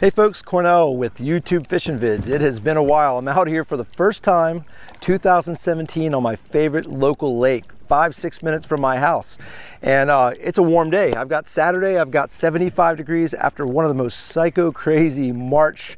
Hey folks, Cornell with YouTube Fishing Vids. It has been a while. I'm out here for the first time, 2017, on my favorite local lake, 5-6 minutes from my house. And it's a warm day. I've got Saturday, I've got 75 degrees after one of the most psycho crazy March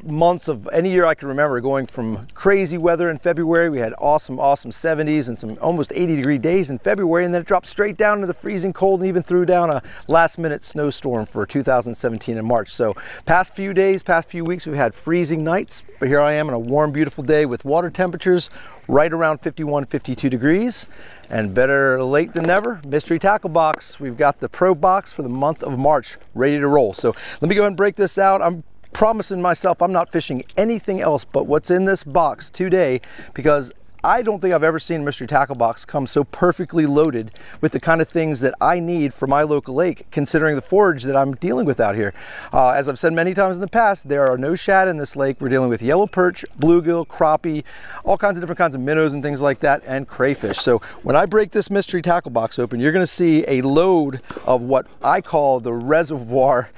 months of any year I can remember, going from crazy weather in February. We had awesome 70s and some almost 80-degree days in February, and then it dropped straight down to the freezing cold and even threw down a last-minute snowstorm for 2017 in March. So past few days, past few weeks, we've had freezing nights, but here I am on a warm, beautiful day with water temperatures right around 51, 52 degrees. And better late than never, mystery tackle box. We've got the pro box for the month of March ready to roll. So let me go ahead and break this out. I'm promising myself I'm not fishing anything else but what's in this box today, because I don't think I've ever seen a mystery tackle box come so perfectly loaded with the kind of things that I need for my local lake, considering the forage that I'm dealing with out here. As I've said many times in the past, there are no shad in this lake. We're dealing with yellow perch, bluegill, crappie, all kinds of different kinds of minnows and things like that, and crayfish. So when I break this mystery tackle box open, you're going to see a load of what I call the reservoir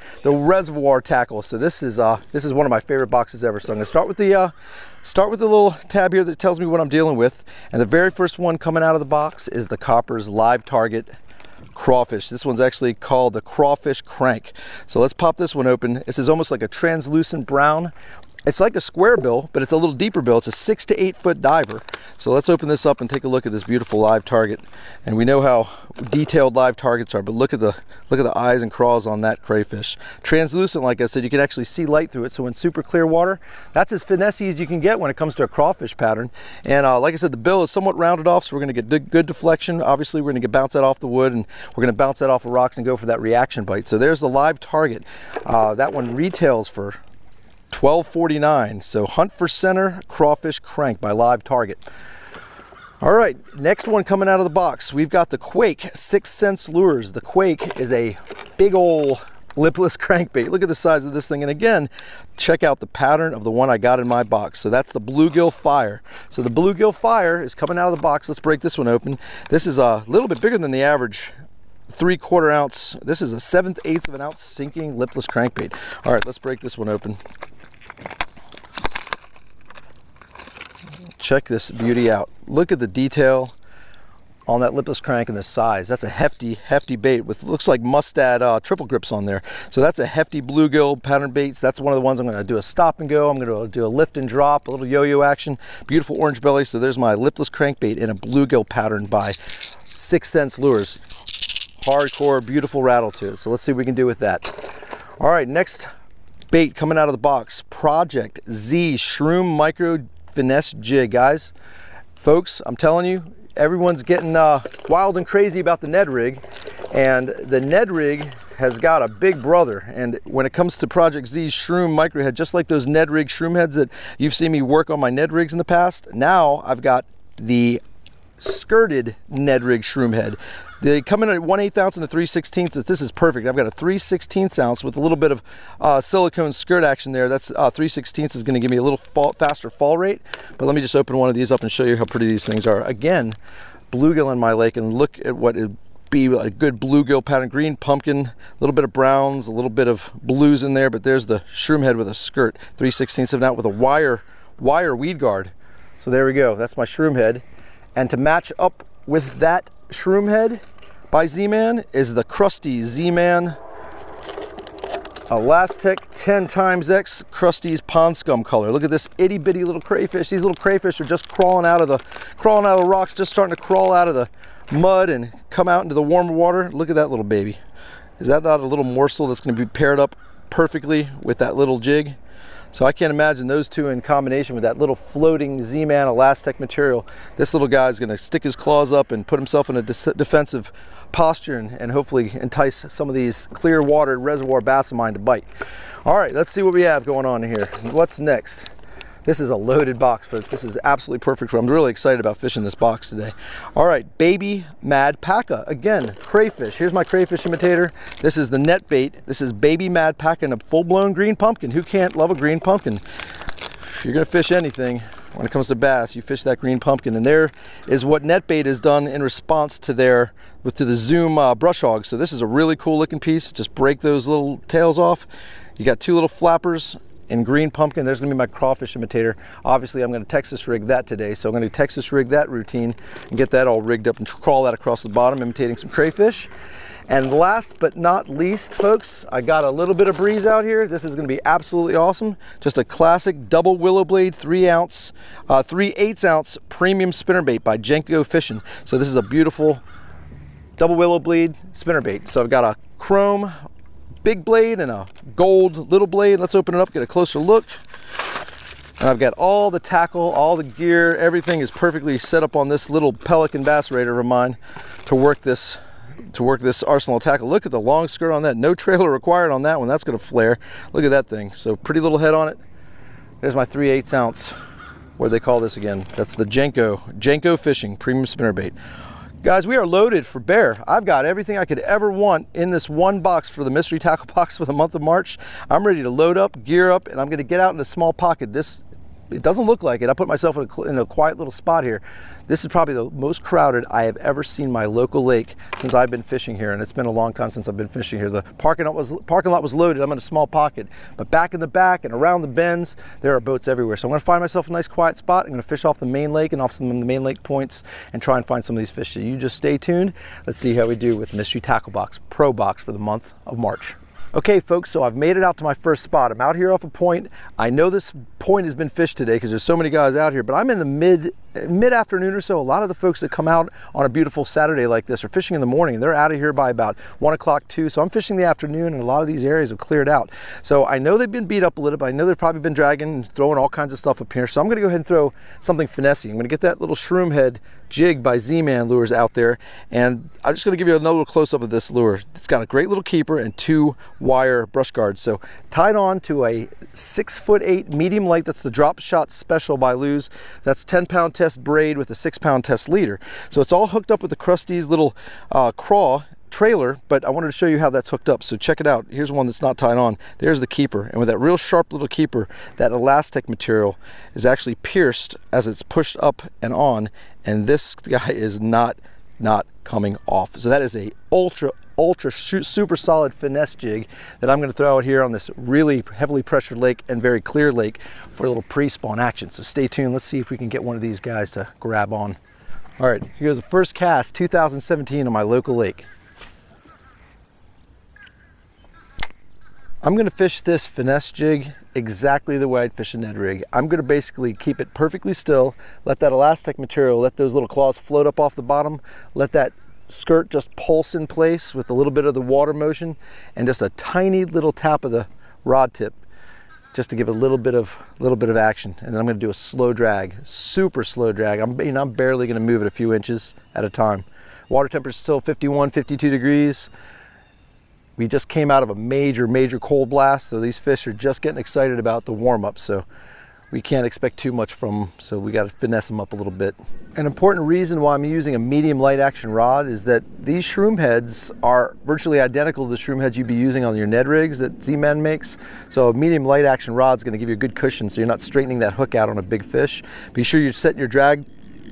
tackle. So this is one of my favorite boxes ever. So I'm going to start with the little tab here that tells me what I'm dealing with. And the very first one coming out of the box is the Copper's Live Target Crawfish. This one's actually called the Crawfish Crank. So let's pop this one open. This is almost like a translucent brown. It's like a square bill, but it's a little deeper bill. It's a 6 to 8 foot diver. So let's open this up and take a look at this beautiful live target. And we know how detailed live targets are, but look at the eyes and craws on that crayfish. Translucent, like I said, you can actually see light through it. So in super clear water, that's as finessey as you can get when it comes to a crawfish pattern. And like I said, the bill is somewhat rounded off, so we're going to get good deflection. Obviously, we're going to bounce that off the wood, and we're going to bounce that off of rocks and go for that reaction bite. So there's the live target. That one retails for $12.49. So Hunt for Center Crawfish Crank by Live Target. All right, next one coming out of the box, we've got the Quake 6 Cents Lures. The Quake is a big old lipless crankbait. Look at the size of this thing, and again, check out the pattern of the one I got in my box. So that's the Bluegill Fire. So the Bluegill Fire is coming out of the box. Let's break this one open. This is a little bit bigger than the average 3/4 ounce. This is a 7/8 of an ounce sinking lipless crankbait. All right, let's break this one open. Check this beauty out. Look at the detail on that lipless crank and the size. That's a hefty bait with, looks like mustad triple grips on there. So that's a hefty bluegill pattern baits. That's one of the ones I'm going to do a stop and go. I'm going to do a lift and drop, a little yo-yo action. Beautiful orange belly. So there's my lipless crankbait in a bluegill pattern by 6 Cents Lures. Hardcore, beautiful rattle to it. So let's see what we can do with that. All right, next bait coming out of the box, Project Z Shroom Micro Finesse Jig. Guys, folks, I'm telling you, everyone's getting wild and crazy about the Ned rig, and the Ned rig has got a big brother. And when it comes to Project Z Shroom Micro Head, just like those Ned rig shroom heads that you've seen me work on my Ned rigs in the past, now I've got the skirted Ned rig shroom head. They come in at 1/8 ounce and a 3/16. This is perfect. I've got a 3/16 ounce with a little bit of silicone skirt action there. That's 3/16 is going to give me a little faster fall rate. But let me just open one of these up and show you how pretty these things are. Again, bluegill in my lake, and look at what it'd be a good bluegill pattern. Green pumpkin, a little bit of browns, a little bit of blues in there. But there's the shroom head with a skirt, 3/16 of an ounce with a wire weed guard. So there we go. That's my shroom head. And to match up with that shroom head by Z-Man is the Krusty Z-Man Elastic 10x Krusty's Pond Scum color. Look at this itty bitty little crayfish. These little crayfish are just crawling out of the rocks, just starting to crawl out of the mud and come out into the warmer water. Look at that little baby. Is that not a little morsel that's going to be paired up perfectly with that little jig? So I can't imagine those two in combination with that little floating Z-Man Elastic material. This little guy is going to stick his claws up and put himself in a defensive posture and hopefully entice some of these clear water reservoir bass of mine to bite. All right, let's see what we have going on here. What's next? This is a loaded box, folks. This is absolutely perfect. I'm really excited about fishing this box today. All right, Baby Mad Packa. Again, crayfish. Here's my crayfish imitator. This is the net bait. This is Baby Mad Packa in a full-blown green pumpkin. Who can't love a green pumpkin? If you're gonna fish anything, when it comes to bass, you fish that green pumpkin. And there is what net bait has done in response to the Zoom brush hog. So this is a really cool looking piece. Just break those little tails off. You got 2 little flappers in green pumpkin. There's gonna be my crawfish imitator. Obviously, I'm gonna Texas rig that today, so I'm gonna Texas rig that routine and get that all rigged up and crawl that across the bottom, imitating some crayfish. And last but not least, folks, I got a little bit of breeze out here. This is gonna be absolutely awesome. Just a classic double willow blade 3/8 ounce premium spinnerbait by Jenko Fishing. So this is a beautiful double willow blade spinnerbait. So I've got a chrome big blade and a gold little blade. Let's open it up, get a closer look. And I've got all the tackle, all the gear, everything is perfectly set up on this little Pelican bass Raider of mine to work this arsenal of tackle. Look at the long skirt on that. No trailer required on that one. That's going to flare. Look at that thing. So pretty little head on it. There's my 3/8 ounce. What do they call this again? That's the Jenko Fishing premium spinnerbait. Guys, we are loaded for bear. I've got everything I could ever want in this one box for the mystery tackle box for the month of March. I'm ready to load up, gear up, and I'm going to get out in a small pocket. It doesn't look like it. I put myself in a quiet little spot here. This is probably the most crowded I have ever seen my local lake since I've been fishing here, and it's been a long time since I've been fishing here. The parking lot was loaded. I'm in a small pocket, but back in the back and around the bends, there are boats everywhere. So I'm going to find myself a nice quiet spot. I'm going to fish off the main lake and off some of the main lake points and try and find some of these fish. So you just stay tuned. Let's see how we do with Mystery Tackle Box Pro Box for the month of March. Okay, folks, so I've made it out to my first spot. I'm out here off a point. I know this point has been fished today because there's so many guys out here, but I'm in the mid-afternoon or so. A lot of the folks that come out on a beautiful Saturday like this are fishing in the morning, and they're out of here by about 1 o'clock, 2. So I'm fishing in the afternoon, and a lot of these areas have cleared out. So I know they've been beat up a little bit. I know they've probably been dragging and throwing all kinds of stuff up here. So I'm gonna go ahead and throw something finessey. I'm gonna get that little shroom head jig by Z-Man Lures out there, and I'm just gonna give you another little close-up of this lure. It's got a great little keeper and 2 wire brush guards. So tied on to a 6'8" medium light. That's the Drop Shot Special by Luz. That's 10-pound test braid with a 6-pound test leader. So it's all hooked up with the Krusty's little craw trailer, but I wanted to show you how that's hooked up. So check it out. Here's one that's not tied on. There's the keeper, and with that real sharp little keeper, that elastic material is actually pierced as it's pushed up and on, and this guy is not coming off. So that is a ultra super solid finesse jig that I'm going to throw out here on this really heavily pressured lake and very clear lake for a little pre-spawn action. So stay tuned. Let's see if we can get one of these guys to grab on. All right, here's the first cast 2017 on my local lake. I'm going to fish this finesse jig exactly the way I'd fish a Ned rig. I'm going to basically keep it perfectly still, let that elastic material, let those little claws float up off the bottom, let that skirt just pulse in place with a little bit of the water motion, and just a tiny little tap of the rod tip just to give it a little bit of action. And then I'm going to do a slow drag, super slow drag. I'm barely going to move it a few inches at a time. Water temperature is still 51, 52 degrees. We just came out of a major cold blast, so these fish are just getting excited about the warm-up, so we can't expect too much from them, so we got to finesse them up a little bit. An important reason why I'm using a medium light action rod is that these shroom heads are virtually identical to the shroom heads you'd be using on your Ned rigs that Z-Man makes. So a medium light action rod is going to give you a good cushion so you're not straightening that hook out on a big fish. Be sure you're setting your drag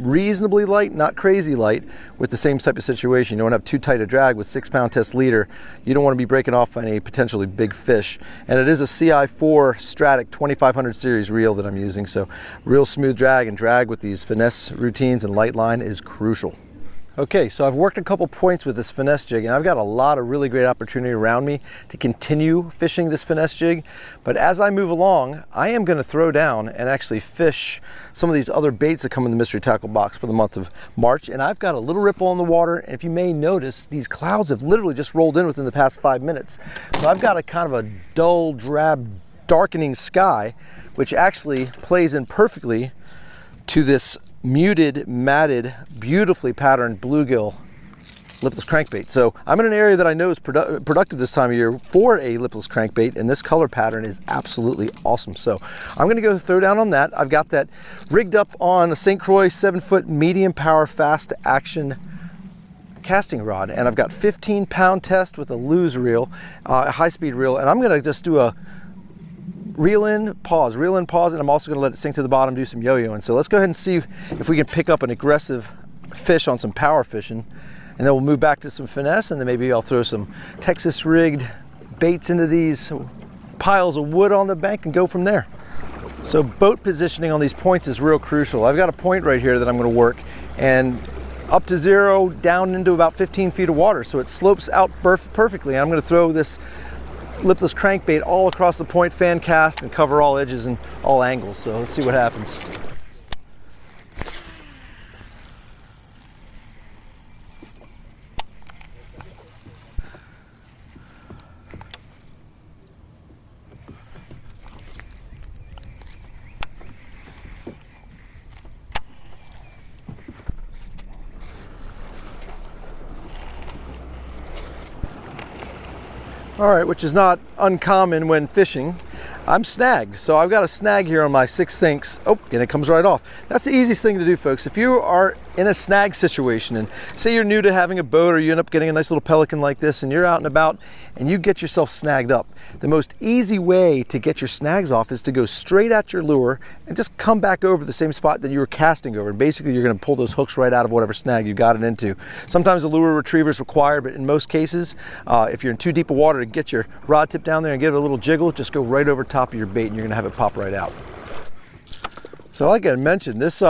reasonably light, not crazy light, with the same type of situation. You don't have too tight a drag with 6-pound test leader. You don't want to be breaking off any potentially big fish. And it is a CI4 Stratic 2500 series reel that I'm using, so real smooth drag, and drag with these finesse routines and light line is crucial. Okay, so I've worked a couple points with this finesse jig, and I've got a lot of really great opportunity around me to continue fishing this finesse jig. But as I move along, I am going to throw down and actually fish some of these other baits that come in the mystery tackle box for the month of March. And I've got a little ripple in the water, and if you may notice, these clouds have literally just rolled in within the past 5 minutes. So I've got a kind of a dull, drab, darkening sky, which actually plays in perfectly to this muted, matted, beautifully patterned bluegill lipless crankbait. So I'm in an area that I know is productive this time of year for a lipless crankbait, and this color pattern is absolutely awesome. So I'm going to go throw down on that. I've got that rigged up on a St. Croix 7-foot medium power fast action casting rod, and I've got 15-pound test with a Luz reel, a high-speed reel, and I'm going to just do a reel in, pause, and I'm also going to let it sink to the bottom, do some yo-yoing. So let's go ahead and see if we can pick up an aggressive fish on some power fishing, and then we'll move back to some finesse, and then maybe I'll throw some Texas rigged baits into these piles of wood on the bank and go from there. So boat positioning on these points is real crucial. I've got a point right here that I'm going to work, and up to 0, down into about 15 feet of water. So it slopes out perfectly. I'm going to throw this lipless crankbait all across the point, fan cast, and cover all edges and all angles. So let's see what happens. All right, which is not uncommon when fishing. I'm snagged, so I've got a snag here on my 6 sinks. Oh, and it comes right off. That's the easiest thing to do, folks. If you are in a snag situation, and say you're new to having a boat, or you end up getting a nice little pelican like this, and you're out and about, and you get yourself snagged up, the most easy way to get your snags off is to go straight at your lure and just come back over the same spot that you were casting over. And basically, you're going to pull those hooks right out of whatever snag you got it into. Sometimes a lure retriever is required, but in most cases, if you're in too deep of water, to get your rod tip down there and give it a little jiggle, just go right over top of your bait, and you're going to have it pop right out. So like I mentioned, this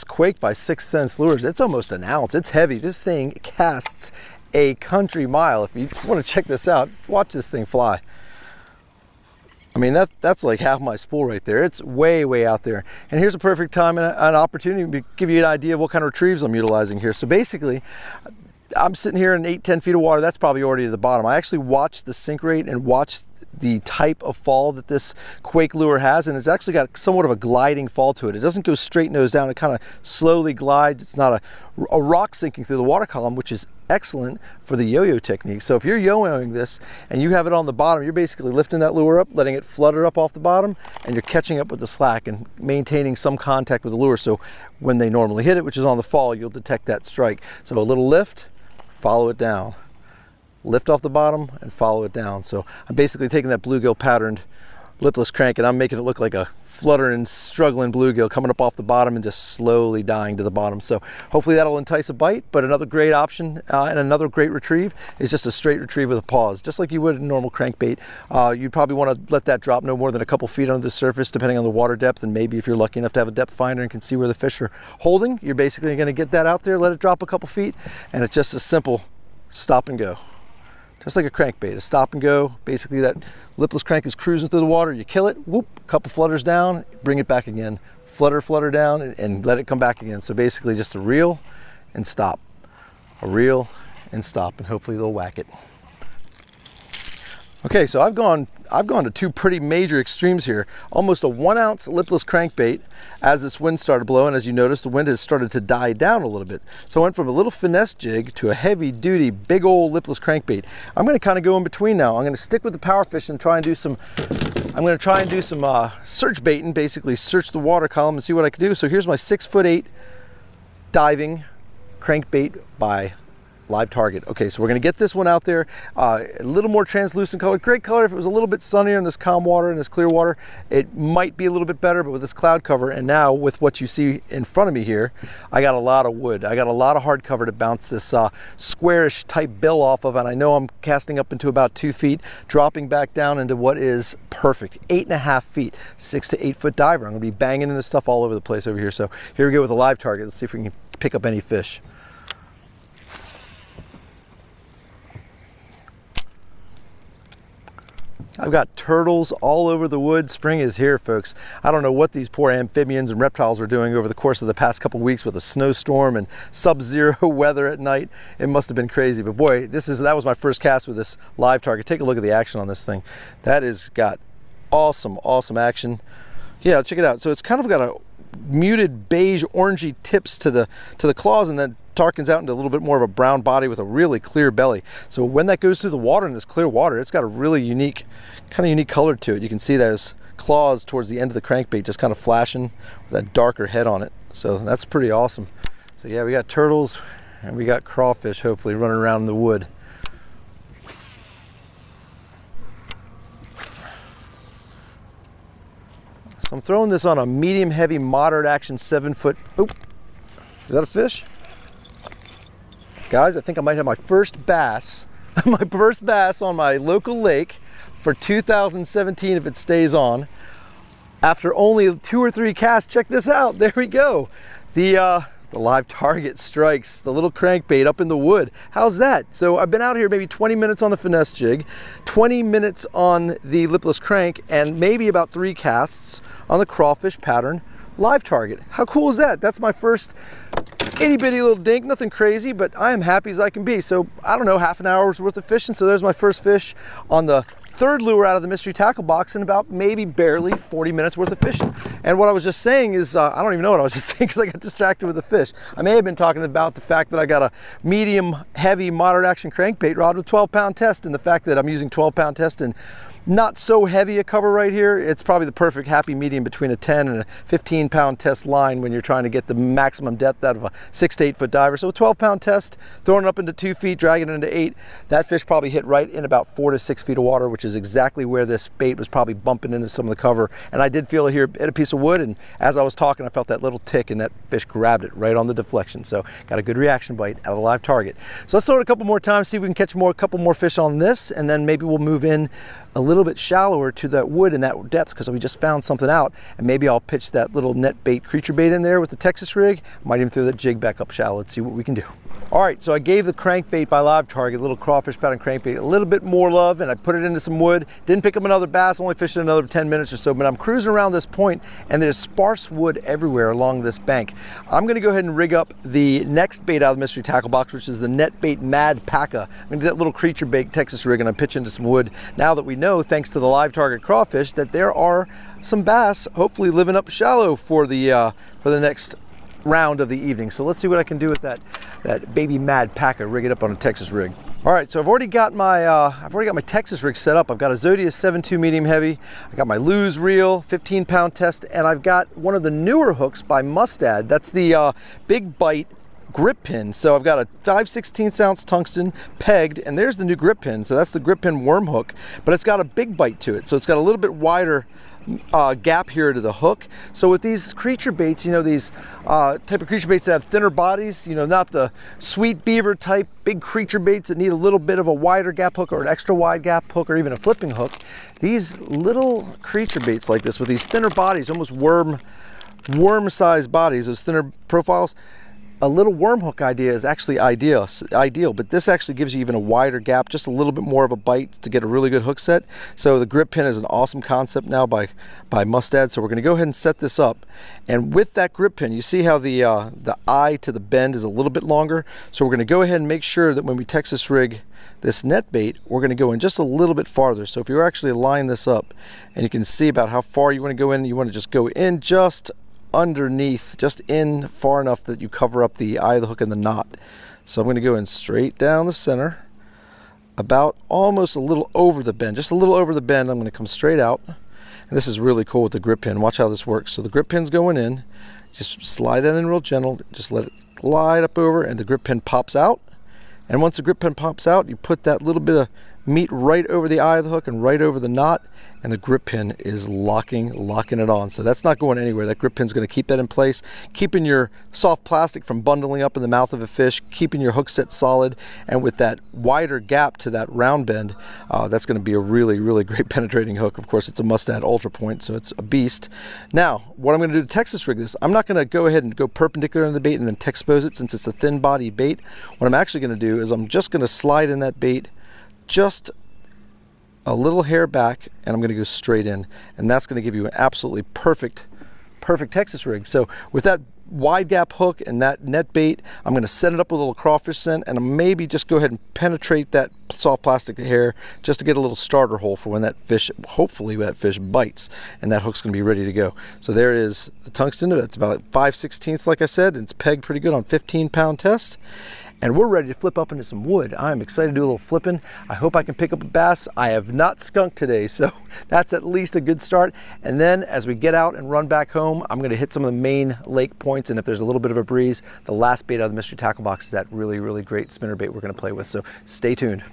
Quake by 6th Sense Lures, it's almost an ounce. It's heavy. This thing casts a country mile. If you want to check this out, watch this thing fly. I mean, that's like half my spool right there. It's way, way out there. And here's a perfect time and an opportunity to give you an idea of what kind of retrieves I'm utilizing here. So basically, I'm sitting here in 8-10 feet of water. That's probably already at the bottom. I actually watched the sink rate and watched the type of fall that this Quake lure has, and it's actually got somewhat of a gliding fall to it. It doesn't go straight nose down. It kind of slowly glides. It's not a rock sinking through the water column, which is excellent for the yo-yo technique. So if you're yo-yoing this and you have it on the bottom, you're basically lifting that lure up, letting it flutter up off the bottom, and you're catching up with the slack and maintaining some contact with the lure. So when they normally hit it, which is on the fall, you'll detect that strike. So a little lift, follow it down. Lift off the bottom and follow it down. So I'm basically taking that bluegill patterned lipless crank, and I'm making it look like a fluttering, struggling bluegill coming up off the bottom and just slowly dying to the bottom. So hopefully that'll entice a bite. But another great option and another great retrieve is just a straight retrieve with a pause, just like you would a normal crankbait. You'd probably want to let that drop no more than a couple feet under the surface, depending on the water depth, and maybe if you're lucky enough to have a depth finder and can see where the fish are holding, you're basically going to get that out there, let it drop a couple feet, and it's just a simple stop and go. Just like a crankbait, a stop and go. Basically that lipless crank is cruising through the water, you kill it, whoop, a couple flutters down, bring it back again, flutter down, and let it come back again. So basically just a reel and stop, a reel and stop, and hopefully they'll whack it. Okay, so I've gone to two pretty major extremes here. Almost a 1 ounce lipless crankbait as this wind started blowing. As you notice, the wind has started to die down a little bit. So I went from a little finesse jig to a heavy duty, big old lipless crankbait. I'm gonna kind of go in between now. I'm gonna stick with the power fish and try and do some, search baiting, basically search the water column and see what I can do. So here's my 6'8" diving crankbait by Live Target. Okay, so we're gonna get this one out there, a little more translucent color. Great color if it was a little bit sunnier in this calm water and this clear water. It might be a little bit better, but with this cloud cover, and now with what you see in front of me here, I got a lot of wood. I got a lot of hard cover to bounce this squarish type bill off of, and I know I'm casting up into about 2 feet, dropping back down into what is perfect, 8.5 feet, 6 to 8 foot diver. I'm gonna be banging into stuff all over the place over here. So here we go with a Live Target. Let's see if we can pick up any fish. I've got turtles all over the wood. Spring is here, folks. I don't know what these poor amphibians and reptiles were doing over the course of the past couple weeks with a snowstorm and sub-zero weather at night. It must have been crazy, but boy, that was my first cast with this Live Target. Take a look at the action on this thing. That has got awesome, awesome action. Yeah, check it out. So it's kind of got a muted beige orangey tips to the claws, and then darkens out into a little bit more of a brown body with a really clear belly. So when that goes through the water in this clear water, it's got a really unique color to it. You can see those claws towards the end of the crankbait just kind of flashing with that darker head on it. So that's pretty awesome. So yeah, we got turtles and we got crawfish hopefully running around in the wood. So I'm throwing this on a medium heavy moderate action 7 foot. Oop, is that a fish? Guys, I think I might have my first bass, on my local lake, for 2017 if it stays on. After only 2 or 3 casts, check this out, there we go. The live target strikes, the little crankbait up in the wood. How's that? So I've been out here maybe 20 minutes on the finesse jig, 20 minutes on the lipless crank, and maybe about 3 casts on the crawfish pattern live target. How cool is that? That's my first itty bitty little dink, nothing crazy, but I am happy as I can be. So I don't know, half an hour's worth of fishing. So there's my first fish on the 3rd lure out of the mystery tackle box in about maybe barely 40 minutes worth of fishing. And what I was just saying is, I don't even know what I was just saying because I got distracted with the fish. I may have been talking about the fact that I got a medium heavy moderate action crankbait rod with 12-pound test, and the fact that I'm using 12-pound test and not so heavy a cover right here. It's probably the perfect happy medium between a 10 and a 15-pound test line when you're trying to get the maximum depth out of a 6 to 8 foot diver. So a 12-pound test, throwing it up into 2 feet, dragging it into 8, that fish probably hit right in about 4 to 6 feet of water, which is exactly where this bait was probably bumping into some of the cover. And I did feel it here at a piece of wood, and as I was talking, I felt that little tick, and that fish grabbed it right on the deflection. So got a good reaction bite out of the live target. So let's throw it a couple more times, see if we can catch a couple more fish on this, and then maybe we'll move in a little bit shallower to that wood and that depth because we just found something out, and maybe I'll pitch that little net bait creature bait in there with the Texas rig. Might even throw that jig back up shallow and see what we can do. All right, so I gave the crankbait by live target, little crawfish pattern crankbait, a little bit more love, and I put it into some wood. Didn't pick up another bass, only fished it another 10 minutes or so, but I'm cruising around this point and there's sparse wood everywhere along this bank. I'm gonna go ahead and rig up the next bait out of the mystery tackle box, which is the net bait Mad Packa. I'm gonna do that little creature bait Texas rig, and I pitch into some wood now that we know, thanks to the live target crawfish, that there are some bass hopefully living up shallow for the next round of the evening. So let's see what I can do with that baby Mad Packa, rig it up on a Texas rig. All right, so I've already got my Texas rig set up. I've got a Zodiac 7.2 medium heavy. I got my Lose reel, 15-pound test, and I've got one of the newer hooks by Mustad. That's the Big Bite grip pin. So I've got a 5/16 ounce tungsten pegged, and there's the new grip pin. So that's the grip pin worm hook, but it's got a big bite to it. So it's got a little bit wider gap here to the hook. So with these creature baits, you know, these type of creature baits that have thinner bodies, you know, not the sweet beaver type big creature baits that need a little bit of a wider gap hook or an extra wide gap hook or even a flipping hook, these little creature baits like this with these thinner bodies, almost worm sized bodies, those thinner profiles, a little worm hook idea is actually ideal, but this actually gives you even a wider gap, just a little bit more of a bite to get a really good hook set. So the grip pin is an awesome concept now by Mustad. So we're going to go ahead and set this up, and with that grip pin, you see how the eye to the bend is a little bit longer. So we're going to go ahead and make sure that when we Texas rig this net bait, we're going to go in just a little bit farther. So if you actually line this up, and you can see about how far you want to go in, you want to just go in just underneath, just in far enough that you cover up the eye of the hook and the knot. So I'm going to go in straight down the center, about almost a little over the bend, just a little over the bend. I'm going to come straight out, and this is really cool with the grip pin. Watch how this works. So the grip pin's going in, just slide that in real gentle, just let it glide up over, and the grip pin pops out. And once the grip pin pops out, you put that little bit of meat right over the eye of the hook and right over the knot, and the grip pin is locking it on. So that's not going anywhere. That grip pin's going to keep that in place, keeping your soft plastic from bundling up in the mouth of a fish, keeping your hook set solid, and with that wider gap to that round bend, that's going to be a really, really great penetrating hook. Of course, it's a Mustad Ultra Point, so it's a beast. Now, what I'm going to do to Texas rig this, I'm not going to go ahead and go perpendicular on the bait and then Texpose it since it's a thin body bait. What I'm actually going to do is I'm just going to slide in that bait just a little hair back, and I'm going to go straight in, and that's going to give you an absolutely perfect Texas rig. So with that wide gap hook and that net bait, I'm going to set it up with a little crawfish scent, and maybe just go ahead and penetrate that soft plastic hair just to get a little starter hole for when that fish, hopefully that fish bites, and that hook's going to be ready to go. So there is the tungsten. That's about 5/16 like I said, and it's pegged pretty good on 15-pound test. And we're ready to flip up into some wood. I'm excited to do a little flipping. I hope I can pick up a bass. I have not skunked today, so that's at least a good start. And then as we get out and run back home, I'm gonna hit some of the main lake points, and if there's a little bit of a breeze, the last bait out of the mystery tackle box is that really, really great spinner bait we're gonna play with. So stay tuned.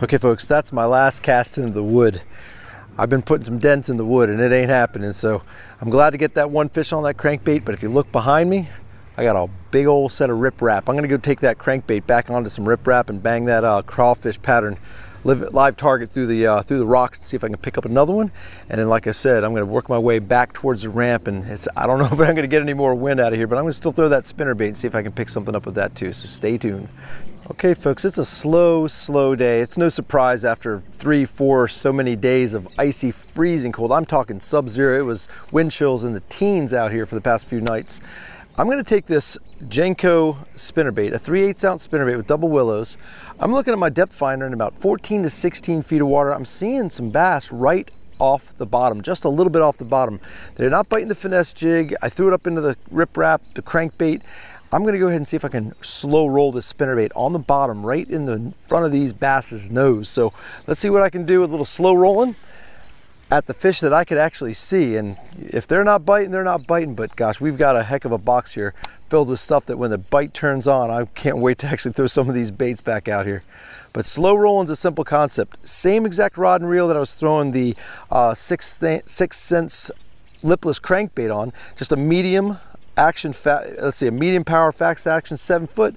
Okay folks, that's my last cast into the wood. I've been putting some dents in the wood and it ain't happening, so I'm glad to get that one fish on that crankbait. But if you look behind me, I got a big old set of riprap. I'm gonna go take that crankbait back onto some riprap and bang that crawfish pattern live target through the rocks and see if I can pick up another one. And then, like I said, I'm gonna work my way back towards the ramp, and I don't know if I'm gonna get any more wind out of here, but I'm gonna still throw that spinnerbait and see if I can pick something up with that too, so stay tuned. Okay folks, it's a slow day. It's no surprise after 3-4 so many days of icy, freezing cold. I'm talking sub-zero. It was wind chills in the teens out here for the past few nights. I'm gonna take this Jenko spinnerbait, a 3/8 ounce spinnerbait with double willows. I'm looking at my depth finder in about 14 to 16 feet of water. I'm seeing some bass right off the bottom, just a little bit off the bottom. They're not biting the finesse jig. I threw it up into the riprap, the crankbait. I'm gonna go ahead and see if I can slow roll this spinnerbait on the bottom, right in the front of these bass's nose. So let's see what I can do with a little slow rolling at the fish that I could actually see. And if they're not biting, they're not biting. But gosh, we've got a heck of a box here filled with stuff that when the bite turns on, I can't wait to actually throw some of these baits back out here. But slow rolling is a simple concept. Same exact rod and reel that I was throwing the 6 cents lipless crankbait on, just a medium action, let's see, a medium power fast action 7 foot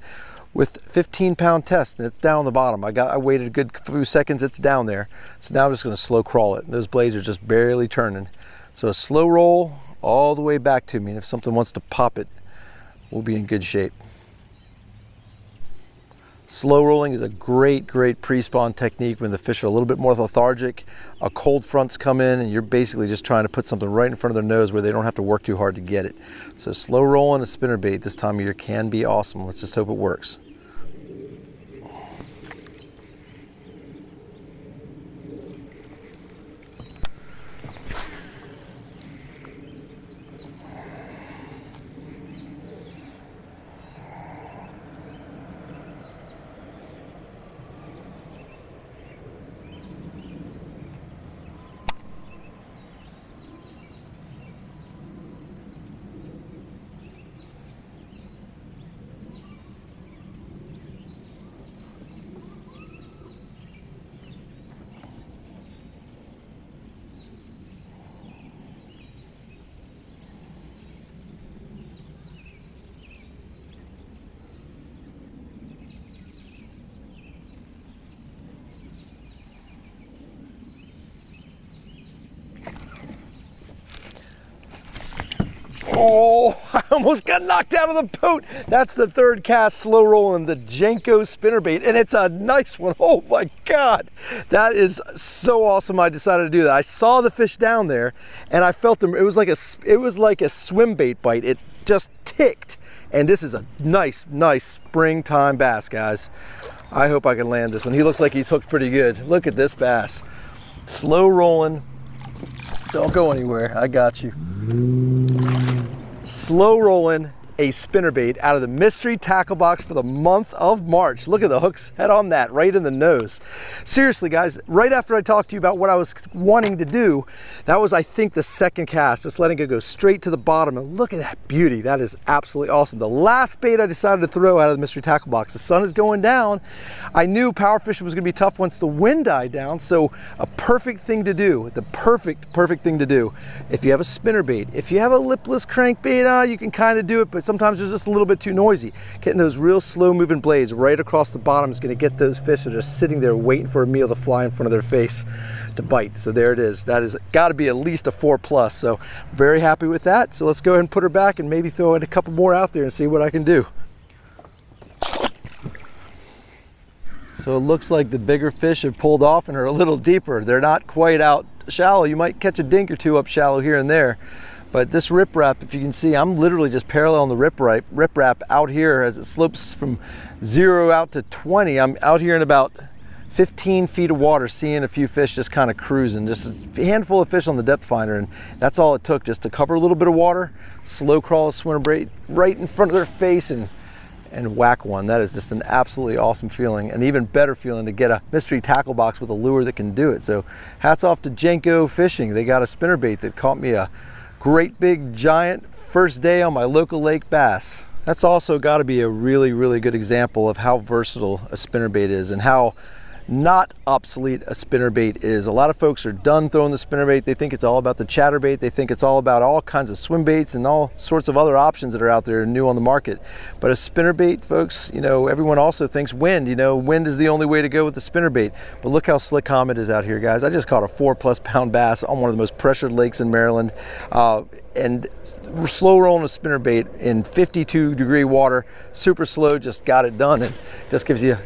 with 15-pound test, and it's down on the bottom. I waited a good few seconds, it's down there. So now I'm just gonna slow crawl it. Those blades are just barely turning. So a slow roll all the way back to me, and if something wants to pop it, we'll be in good shape. Slow rolling is a great pre-spawn technique when the fish are a little bit more lethargic, a cold front's come in, and you're basically just trying to put something right in front of their nose where they don't have to work too hard to get it. So slow rolling a spinnerbait this time of year can be awesome. Let's just hope it works. Oh, I almost got knocked out of the boat. That's the third cast slow rolling the Jenko spinnerbait, and it's a nice one. Oh my God, that is so awesome. I decided to do that. I saw the fish down there and I felt them. It was like a swim bait bite. It just ticked. And this is a nice springtime bass, guys. I hope I can land this one. He looks like he's hooked pretty good. Look at this bass. Slow rolling. Don't go anywhere. I got you. Slow rolling a spinnerbait out of the mystery tackle box for the month of March. Look at the hooks head on that, right in the nose. Seriously guys, right after I talked to you about what I was wanting to do, that was, I think, the second cast, just letting it go straight to the bottom. And look at that beauty. That is absolutely awesome. The last bait I decided to throw out of the mystery tackle box. The sun is going down. I knew power fishing was gonna be tough once the wind died down, so a perfect thing to do, the perfect thing to do. If you have a spinnerbait, if you have a lipless crankbait, you can kind of do it, but sometimes it's just a little bit too noisy. Getting those real slow moving blades right across the bottom is going to get those fish that are just sitting there waiting for a meal to fly in front of their face to bite. So there it is. That is got to be at least a 4+. So very happy with that. So let's go ahead and put her back and maybe throw in a couple more out there and see what I can do. So it looks like the bigger fish have pulled off and are a little deeper. They're not quite out shallow. You might catch a dink or two up shallow here and there. But this riprap, if you can see, I'm literally just paralleling the riprap out here as it slopes from 0 out to 20. I'm out here in about 15 feet of water, seeing a few fish just kind of cruising. Just a handful of fish on the depth finder, and that's all it took, just to cover a little bit of water, slow crawl a spinnerbait right in front of their face and whack one. That is just an absolutely awesome feeling, an even better feeling to get a mystery tackle box with a lure that can do it. So hats off to Jenko Fishing. They got a spinnerbait that caught me a great big giant first day on my local lake bass. That's also got to be a really good example of how versatile a spinnerbait is, and how not obsolete a spinnerbait is. A lot of folks are done throwing the spinnerbait. They think it's all about the chatterbait. They think it's all about all kinds of swim baits and all sorts of other options that are out there new on the market. But a spinnerbait, folks, you know, everyone also thinks wind. You know, wind is the only way to go with the spinnerbait. But look how slick calm it is out here, guys. I just caught a 4+ pound bass on one of the most pressured lakes in Maryland. And slow rolling a spinnerbait in 52-degree water, super slow, just got it done. And just gives you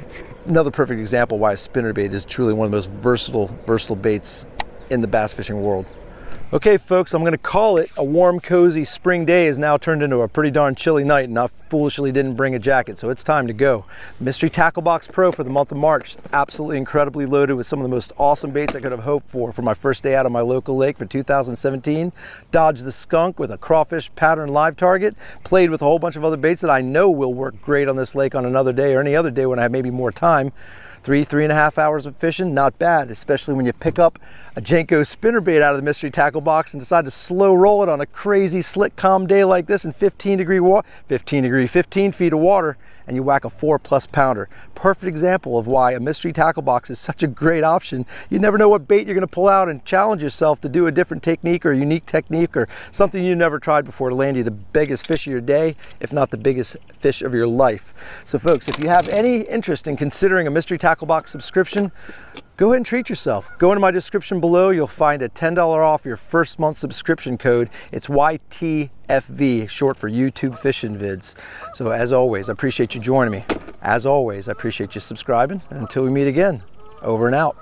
another perfect example why a spinnerbait is truly one of the most versatile baits in the bass fishing world. Okay folks, I'm gonna call it a warm, cozy spring day has now turned into a pretty darn chilly night, and I foolishly didn't bring a jacket, so it's time to go. Mystery Tackle Box Pro for the month of March, absolutely incredibly loaded with some of the most awesome baits I could have hoped for my first day out of my local lake for 2017. Dodged the skunk with a crawfish pattern live target, played with a whole bunch of other baits that I know will work great on this lake on another day or any other day when I have maybe more time. 3.5 hours of fishing, not bad, especially when you pick up a Jenko spinnerbait out of the Mystery Tackle Box and decide to slow roll it on a crazy slick calm day like this in 15 feet of water, and you whack a 4+ pounder. Perfect example of why a Mystery Tackle Box is such a great option. You never know what bait you're gonna pull out, and challenge yourself to do a different technique or a unique technique or something you never tried before to land you the biggest fish of your day, if not the biggest fish of your life. So folks, if you have any interest in considering a Mystery Tackle Box subscription, go ahead and treat yourself. Go into my description below. You'll find a $10 off your first month subscription code. It's YTFV, short for YouTube Fishing Vids. So as always, I appreciate you joining me. As always, I appreciate you subscribing. And until we meet again, over and out.